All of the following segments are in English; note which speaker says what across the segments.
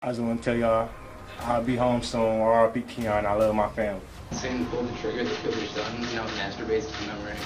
Speaker 1: I just want to tell y'all I'll be home soon. R.I.P. Keon. I love my family.
Speaker 2: Same pull the trigger that killed your son, masturbates to memory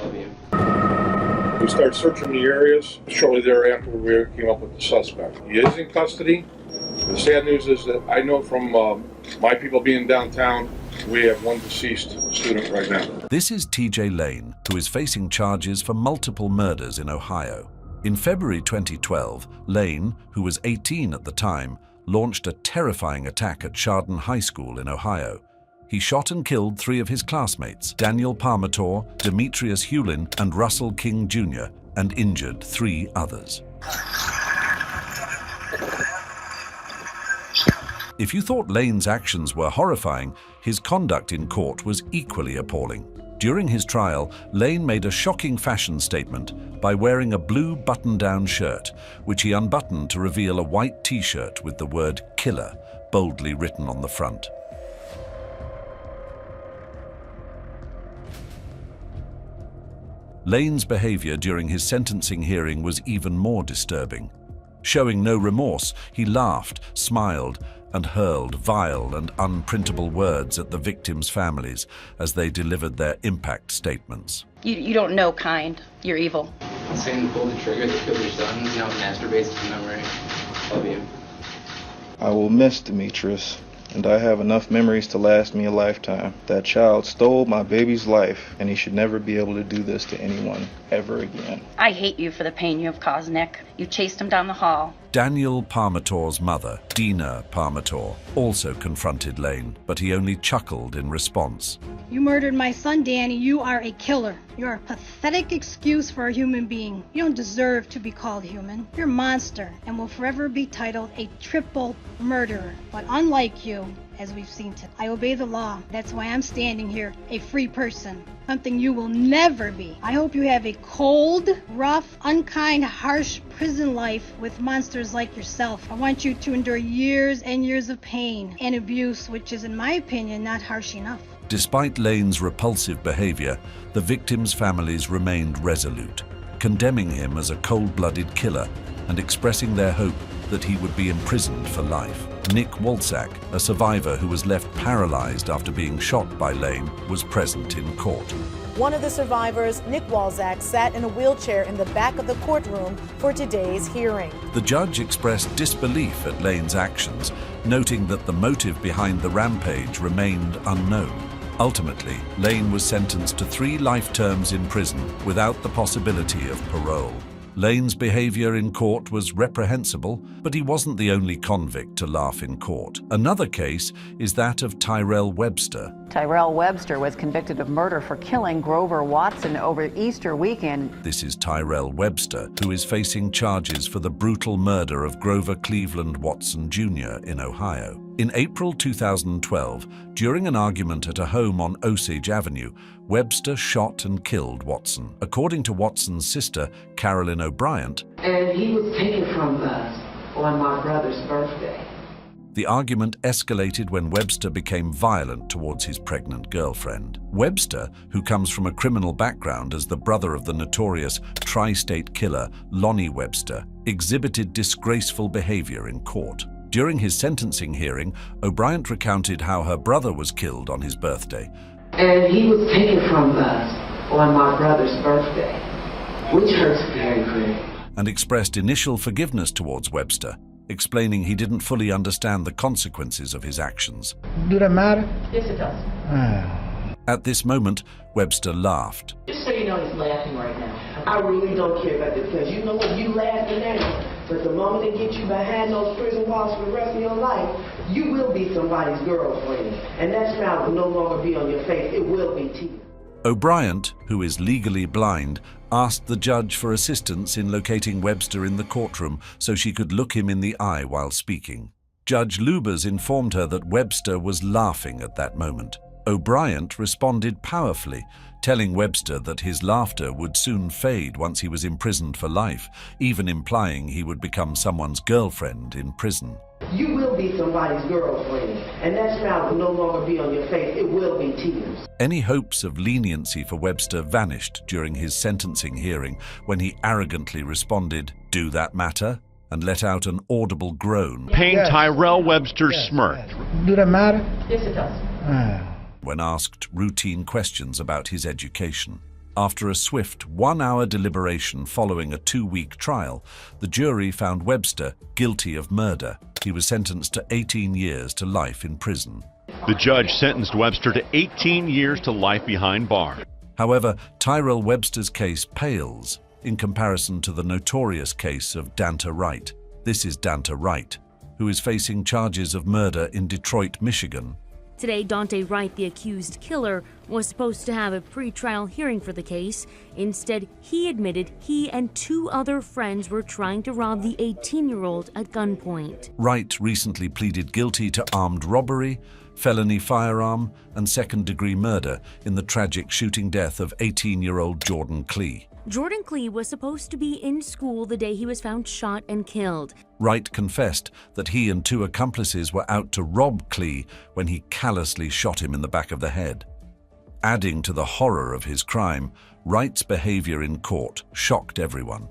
Speaker 2: of you.
Speaker 3: We started searching the areas. Shortly thereafter, we came up with the suspect. He is in custody. The sad news is that I know from my people being downtown, we have one deceased student right now.
Speaker 4: This is T.J. Lane, who is facing charges for multiple murders in Ohio. In February 2012, Lane, who was 18 at the time, launched a terrifying attack at Chardon High School in Ohio. He shot and killed 3 of his classmates, Daniel Parmator, Demetrius Hewlin, and Russell King Jr., and injured 3 others. If you thought Lane's actions were horrifying, his conduct in court was equally appalling. During his trial, Lane made a shocking fashion statement by wearing a blue button-down shirt, which he unbuttoned to reveal a white t-shirt with the word "killer" boldly written on the front. Lane's behavior during his sentencing hearing was even more disturbing. Showing no remorse, he laughed, smiled, and hurled vile and unprintable words at the victims' families as they delivered their impact statements.
Speaker 5: You don't know kind. You're evil.
Speaker 2: Same pull the trigger that killed your son, masturbates to memory of you.
Speaker 6: I will miss Demetrius, and I have enough memories to last me a lifetime. That child stole my baby's life, and he should never be able to do this to anyone ever again.
Speaker 5: I hate you for the pain you have caused, Nick. You chased him down the hall.
Speaker 4: Daniel Parmator's mother, Dina Parmator, also confronted Lane, but he only chuckled in response.
Speaker 7: You murdered my son, Danny. You are a killer. You're a pathetic excuse for a human being. You don't deserve to be called human. You're a monster and will forever be titled a triple murderer. But unlike you, as we've seen today, I obey the law. That's why I'm standing here, a free person. Something you will never be. I hope you have a cold, rough, unkind, harsh prison life with monsters like yourself. I want you to endure years and years of pain and abuse, which is, in my opinion, not harsh enough.
Speaker 4: Despite Lane's repulsive behavior, the victims' families remained resolute, condemning him as a cold-blooded killer and expressing their hope that he would be imprisoned for life. Nick Walczak, a survivor who was left paralyzed after being shot by Lane, was present in court.
Speaker 8: One of the survivors, Nick Walczak, sat in a wheelchair in the back of the courtroom for today's hearing.
Speaker 4: The judge expressed disbelief at Lane's actions, noting that the motive behind the rampage remained unknown. Ultimately, Lane was sentenced to 3 life terms in prison without the possibility of parole. Lane's behavior in court was reprehensible, but he wasn't the only convict to laugh in court. Another case is that of Tyrell Webster.
Speaker 9: Tyrell Webster was convicted of murder for killing Grover Watson over Easter weekend.
Speaker 4: This is Tyrell Webster, who is facing charges for the brutal murder of Grover Cleveland Watson Jr. in Ohio. In April 2012, during an argument at a home on Osage Avenue, Webster shot and killed Watson. According to Watson's sister, Carolyn O'Brien,
Speaker 10: and he was taken from us on my brother's birthday.
Speaker 4: The argument escalated when Webster became violent towards his pregnant girlfriend. Webster, who comes from a criminal background as the brother of the notorious tri-state killer Lonnie Webster, exhibited disgraceful behavior in court. During his sentencing hearing, O'Brien recounted how her brother was killed on his birthday.
Speaker 10: And he was taken from us on my brother's birthday, which hurts very, very.
Speaker 4: And expressed initial forgiveness towards Webster, explaining he didn't fully understand the consequences of his actions.
Speaker 11: Do that matter?
Speaker 10: Yes, it does.
Speaker 4: At this moment, Webster laughed.
Speaker 10: Just so you know, he's laughing right now. I really don't care about this, because you know what, you laughing now. But the moment they get you behind those prison walls for the rest of your life, you will be somebody's girlfriend. And that smile will no longer be on your face. It will be tears.
Speaker 4: O'Brien, who is legally blind, asked the judge for assistance in locating Webster in the courtroom so she could look him in the eye while speaking. Judge Lubers informed her that Webster was laughing at that moment. O'Brien responded powerfully, telling Webster that his laughter would soon fade once he was imprisoned for life, even implying he would become someone's girlfriend in prison.
Speaker 10: You will be somebody's girlfriend, and that smile will no longer be on your face. It will be tears.
Speaker 4: Any hopes of leniency for Webster vanished during his sentencing hearing when he arrogantly responded, "Do that matter?" and let out an audible groan.
Speaker 11: Tyrell Webster smirked.
Speaker 12: Do that matter?
Speaker 10: Yes, it does.
Speaker 4: When asked routine questions about his education. After a swift 1-hour deliberation following a 2-week trial, the jury found Webster guilty of murder. He was sentenced to 18 years to life in prison.
Speaker 11: The judge sentenced Webster to 18 years to life behind bars.
Speaker 4: However, Tyrell Webster's case pales in comparison to the notorious case of Dante Wright. This is Dante Wright, who is facing charges of murder in Detroit, Michigan.
Speaker 13: Today, Dante Wright, the accused killer, was supposed to have a pre-trial hearing for the case. Instead, he admitted he and 2 other friends were trying to rob the 18-year-old at gunpoint.
Speaker 4: Wright recently pleaded guilty to armed robbery, felony firearm, and second-degree murder in the tragic shooting death of 18-year-old Jordan Clee.
Speaker 13: Jordan Clee was supposed to be in school the day he was found shot and killed.
Speaker 4: Wright confessed that he and 2 accomplices were out to rob Clee when he callously shot him in the back of the head. Adding to the horror of his crime, Wright's behavior in court shocked everyone.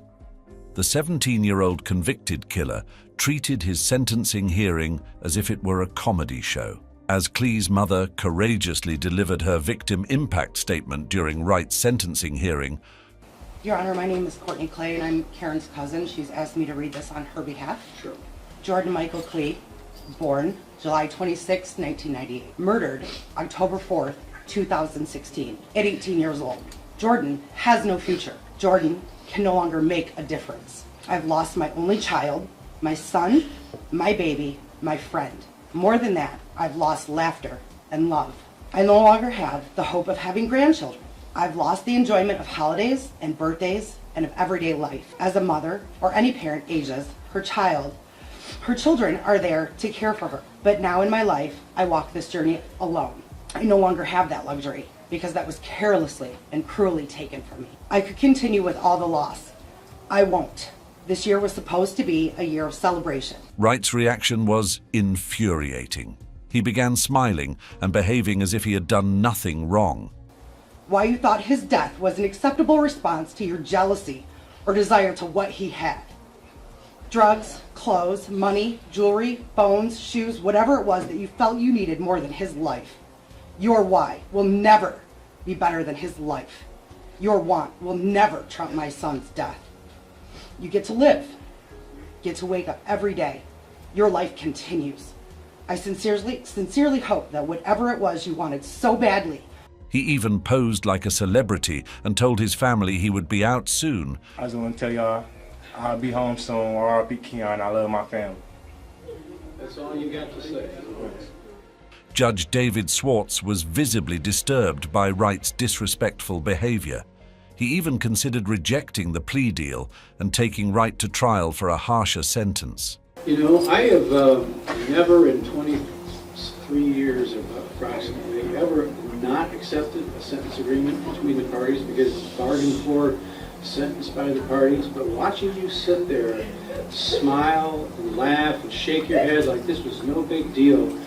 Speaker 4: The 17-year-old convicted killer treated his sentencing hearing as if it were a comedy show. As Clee's mother courageously delivered her victim impact statement during Wright's sentencing hearing,
Speaker 14: Your Honor, my name is Courtney Clay, and I'm Karen's cousin. She's asked me to read this on her behalf.
Speaker 3: Sure.
Speaker 14: Jordan Michael Clee, born July 26, 1998. Murdered October 4th, 2016, at 18 years old. Jordan has no future. Jordan can no longer make a difference. I've lost my only child, my son, my baby, my friend. More than that, I've lost laughter and love. I no longer have the hope of having grandchildren. I've lost the enjoyment of holidays and birthdays and of everyday life. As a mother, or any parent ages, her children are there to care for her. But now in my life, I walk this journey alone. I no longer have that luxury because that was carelessly and cruelly taken from me. I could continue with all the loss. I won't. This year was supposed to be a year of celebration.
Speaker 4: Wright's reaction was infuriating. He began smiling and behaving as if he had done nothing wrong.
Speaker 14: Why you thought his death was an acceptable response to your jealousy or desire to what he had. Drugs, clothes, money, jewelry, phones, shoes, whatever it was that you felt you needed more than his life. Your why will never be better than his life. Your want will never trump my son's death. You get to live, get to wake up every day. Your life continues. I sincerely hope that whatever it was you wanted so badly.
Speaker 4: He even posed like a celebrity and told his family he would be out soon.
Speaker 1: I just want to tell y'all, I'll be home soon. R.I.P. Keon, I love my family.
Speaker 15: That's all you got to say.
Speaker 4: Judge David Swartz was visibly disturbed by Wright's disrespectful behavior. He even considered rejecting the plea deal and taking Wright to trial for a harsher sentence.
Speaker 15: You know, I have never in 23 years approximately ever not accepted a sentence agreement between the parties because it's bargained for, sentenced by the parties. But watching you sit there, smile and laugh and shake your head like this was no big deal,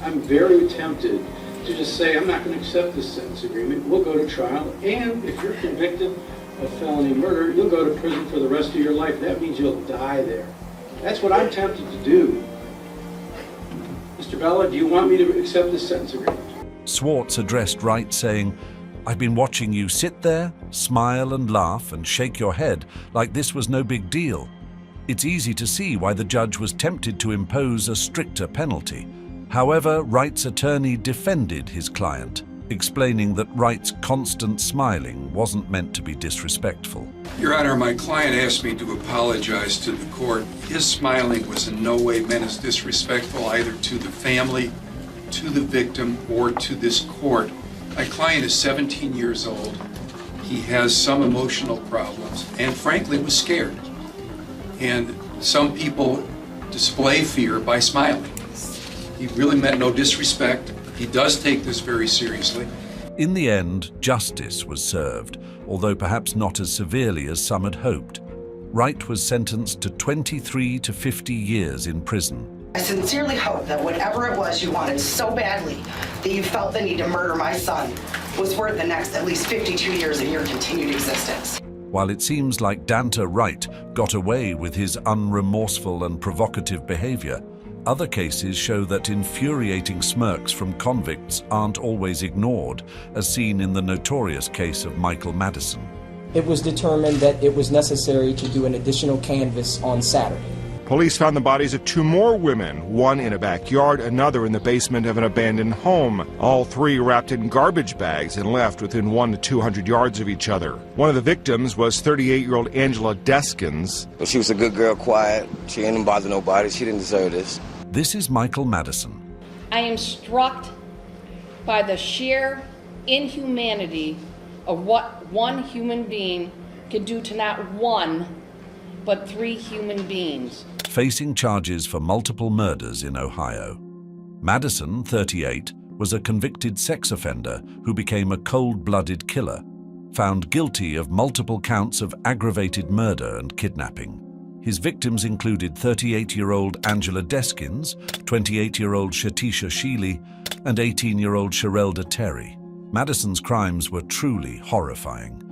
Speaker 15: I'm very tempted to just say, I'm not going to accept this sentence agreement. We'll go to trial, and if you're convicted of felony murder, you'll go to prison for the rest of your life. That means you'll die there. That's what I'm tempted to do. Mr. Bella, do you want me to accept this sentence agreement?
Speaker 4: Swartz addressed Wright saying, I've been watching you sit there, smile and laugh and shake your head like this was no big deal. It's easy to see why the judge was tempted to impose a stricter penalty. However, Wright's attorney defended his client, explaining that Wright's constant smiling wasn't meant to be disrespectful.
Speaker 16: Your Honor, my client asked me to apologize to the court. His smiling was in no way meant as disrespectful either to the family, to the victim, or to this court. My client is 17 years old. He has some emotional problems and frankly was scared. And some people display fear by smiling. He really meant no disrespect. He does take this very seriously.
Speaker 4: In the end, justice was served, although perhaps not as severely as some had hoped. Wright was sentenced to 23 to 50 years in prison.
Speaker 14: I sincerely hope that whatever it was you wanted so badly that you felt the need to murder my son was worth the next at least 52 years of your continued existence.
Speaker 4: While it seems like Dante Wright got away with his unremorseful and provocative behavior, other cases show that infuriating smirks from convicts aren't always ignored, as seen in the notorious case of Michael Madison.
Speaker 12: It was determined that it was necessary to do an additional canvass on Saturday.
Speaker 17: Police found the bodies of 2 more women, one in a backyard, another in the basement of an abandoned home. All 3 wrapped in garbage bags and left within 100 to 200 yards of each other. One of the victims was 38-year-old Angela Deskins.
Speaker 18: Well, she was a good girl, quiet. She didn't bother nobody. She didn't deserve this.
Speaker 4: This is Michael Madison.
Speaker 19: I am struck by the sheer inhumanity of what one human being can do to not one, but 3 human beings.
Speaker 4: Facing charges for multiple murders in Ohio. Madison, 38, was a convicted sex offender who became a cold-blooded killer, found guilty of multiple counts of aggravated murder and kidnapping. His victims included 38-year-old Angela Deskins, 28-year-old Shatisha Sheely, and 18-year-old Sherelda Terry. Madison's crimes were truly horrifying.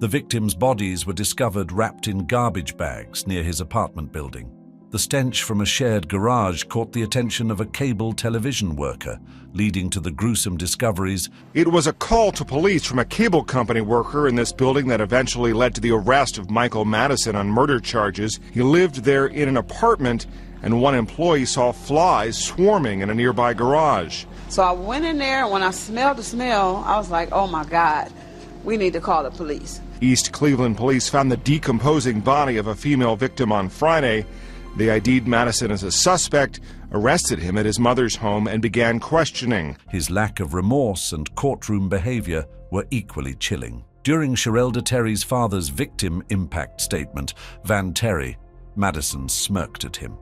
Speaker 4: The victims' bodies were discovered wrapped in garbage bags near his apartment building. The stench from a shared garage caught the attention of a cable television worker, leading to the gruesome discoveries.
Speaker 17: It was a call to police from a cable company worker in this building that eventually led to the arrest of Michael Madison on murder charges. He lived there in an apartment, and one employee saw flies swarming in a nearby garage.
Speaker 20: So I went in there, and when I smelled the smell, I was like, oh my God, we need to call the police.
Speaker 17: East Cleveland police found the decomposing body of a female victim on Friday. They ID'd Madison as a suspect, arrested him at his mother's home, and began questioning.
Speaker 4: His lack of remorse and courtroom behavior were equally chilling. During Sherelda Terry's father's victim impact statement, Van Terry, Madison smirked at him.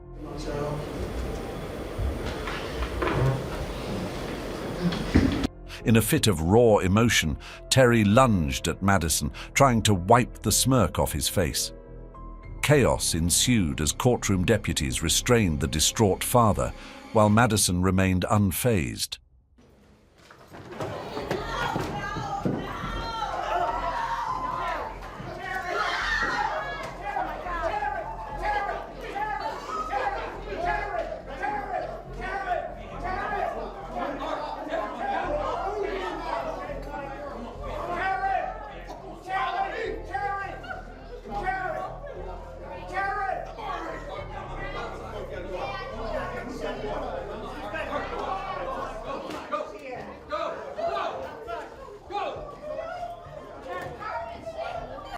Speaker 4: In a fit of raw emotion, Terry lunged at Madison, trying to wipe the smirk off his face. Chaos ensued as courtroom deputies restrained the distraught father, while Madison remained unfazed.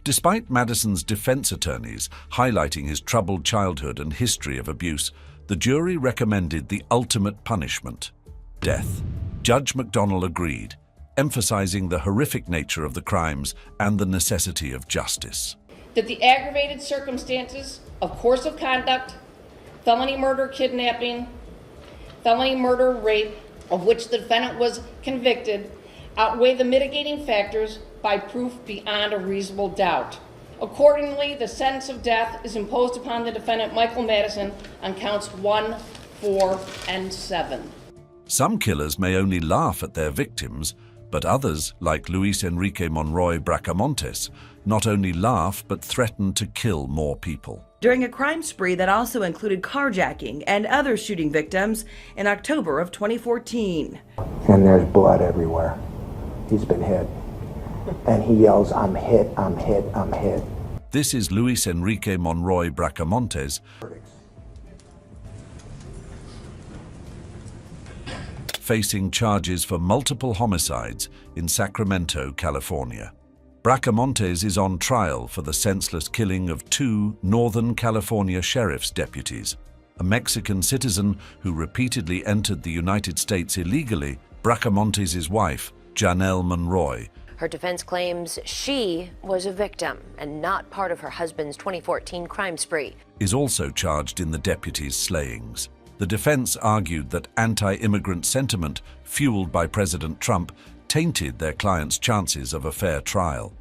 Speaker 4: Despite Madison's defense attorneys highlighting his troubled childhood and history of abuse, the jury recommended the ultimate punishment, death. Judge McDonnell agreed, emphasizing the horrific nature of the crimes and the necessity of justice.
Speaker 19: That the aggravated circumstances of course of conduct, felony murder, kidnapping, felony murder, rape, of which the defendant was convicted, outweigh the mitigating factors by proof beyond a reasonable doubt. Accordingly, the sentence of death is imposed upon the defendant Michael Madison on counts 1, 4, and 7.
Speaker 4: Some killers may only laugh at their victims, but others, like Luis Enrique Monroy Braam-Mones, not only laugh but threaten to kill more people.
Speaker 21: During a crime spree that also included carjacking and other shooting victims in October of 2014.
Speaker 22: And there's blood everywhere. He's been hit. And he yells, I'm hit, I'm hit, I'm hit.
Speaker 4: This is Luis Enrique Monroy Braam-Mones, facing charges for multiple homicides in Sacramento, California. Braam-Mones is on trial for the senseless killing of 2 Northern California sheriff's deputies. A Mexican citizen who repeatedly entered the United States illegally, Braam-Mones' wife, Janelle Monroy.
Speaker 23: Her defense claims she was a victim and not part of her husband's 2014 crime spree.
Speaker 4: Is also charged in the deputies' slayings. The defense argued that anti-immigrant sentiment, fueled by President Trump, tainted their client's chances of a fair trial.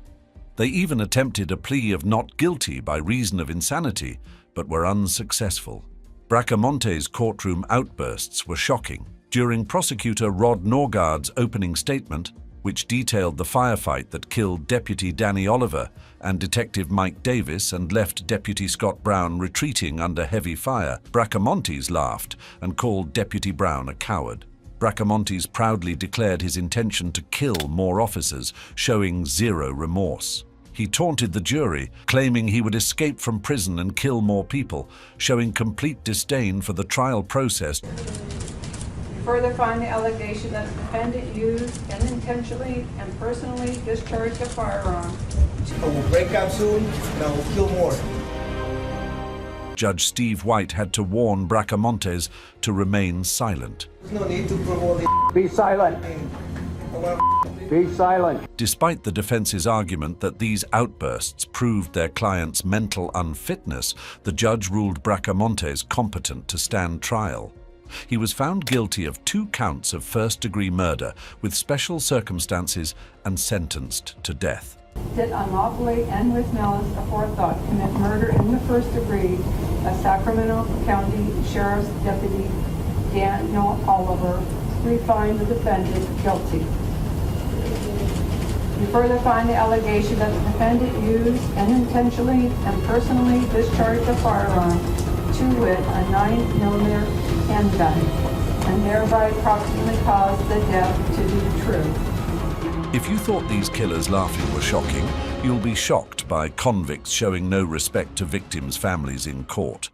Speaker 4: They even attempted a plea of not guilty by reason of insanity, but were unsuccessful. Braam-Mones' courtroom outbursts were shocking. During prosecutor Rod Norgaard's opening statement, which detailed the firefight that killed Deputy Danny Oliver and Detective Mike Davis and left Deputy Scott Brown retreating under heavy fire, Bracamontes laughed and called Deputy Brown a coward. Bracamontes proudly declared his intention to kill more officers, showing zero remorse. He taunted the jury, claiming he would escape from prison and kill more people, showing complete disdain for the trial process.
Speaker 2: You further find the allegation that the defendant used and intentionally and personally discharged a firearm.
Speaker 5: I will break out soon and I will kill more.
Speaker 4: Judge Steve White had to warn Bracamontes to remain silent.
Speaker 5: There's no need to promote the
Speaker 6: Be silent. Be silent.
Speaker 4: Despite the defense's argument that these outbursts proved their client's mental unfitness, the judge ruled Bracamontes competent to stand trial. He was found guilty of 2 counts of first-degree murder with special circumstances and sentenced to death.
Speaker 2: Did unlawfully and with malice aforethought commit murder in the first degree of Sacramento County Sheriff's Deputy Daniel Oliver. We find the defendant guilty. You further find the allegation that the defendant used and intentionally and personally discharged a firearm, to wit, a 9mm handgun, and thereby approximately caused the death to be true.
Speaker 4: If you thought these killers laughing were shocking, you'll be shocked by convicts showing no respect to victims' families in court.